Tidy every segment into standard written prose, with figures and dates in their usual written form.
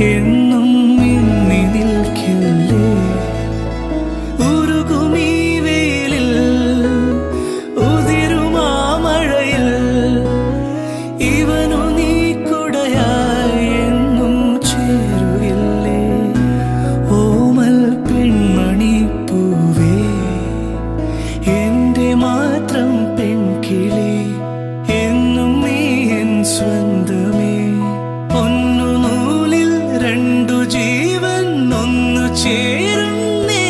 എന്നും മിന്നി നിൽക്കില്ലേ ഉരുകുമീ വെയിലിൽ ഉതിരുമാ മഴയിൽ ഇവനു നീ കുടയായി എന്നും ചേരുകില്ലേ ഓമൽ പെൺമണി പൂവേ എന്റെ മാത്രം പെൺകിളി എന്നും നീ എൻ സ്വന്തമേ ഒന്നു നൂലിൽ രണ്ടു ജീവൻ ഒന്നു ചേരുന്നേ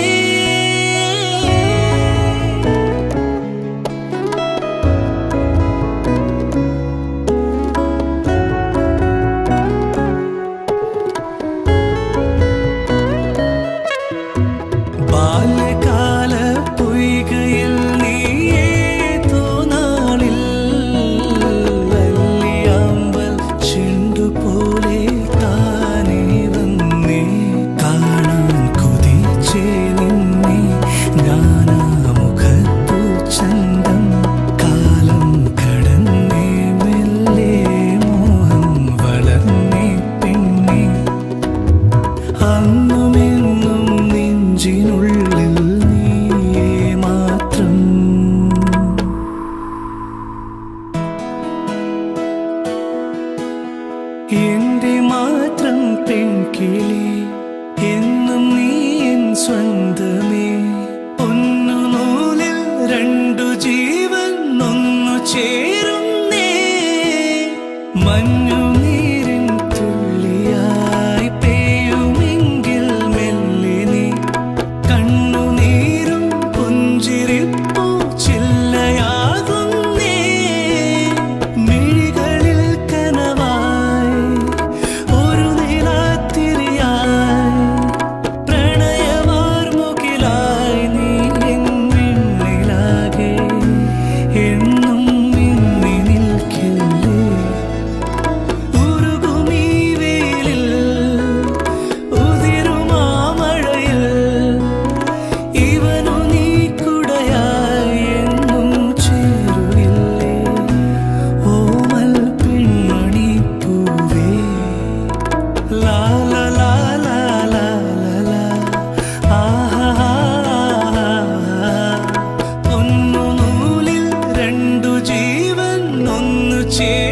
ബാല്യകാല പൊയ്കയിൽ നീ ഏതോ നാളിൽ വല്ലിയാമ്പൽ ചെണ്ടുപോലെ താനേ വന്നേ കാണാൻ കൊതിച്ചേ നിന്നെ ഞാനാ മുഖത്തു ചന്തം കാലം കടന്നേ മെല്ലെ മോഹം വളർന്നേ പെണ്ണേ അന്നുമെന്നും നെഞ്ചിനുള്ളിൽ നീയേ മാത്രം എന്റെ മാത്രം പെൺകിളി എന്നും നീ എൻ സ്വന്തമേ ഒന്നു നൂലിൽ രണ്ടു ജീവൻ ഒന്നു ചേരുന്നേ മഞ്ഞുനീരിൻ തുള്ളിയായി പെയ്യുമെങ്കിൽ മെല്ലെ നീ കണ്ണുനീരും പുഞ്ചിരിപ്പൂ ചില്ലയാകുന്നേ മിഴികളിൽ കനവായി ഒരു നിലാത്തിരിയായി പ്രണയവാർമുകിലായി നീ എൻ വിണ്ണിലാകെ എന്നും മിന്നി നിൽക്കില്ലേ ഉരുകുമീ വെയിലിൽ ഉതിരുമാ മഴയിൽ ഇവനു നീ കുടയായി എന്നും ചേരുകില്ലേ ഓമൽ പെൺമണി പൂവേ ലാ ലാ ലാ ലാ ലാ ലാ ആഹാ ഒന്നു നൂലിൽ രണ്ടു ജീവൻ ഒന്നു ചേരുന്നേ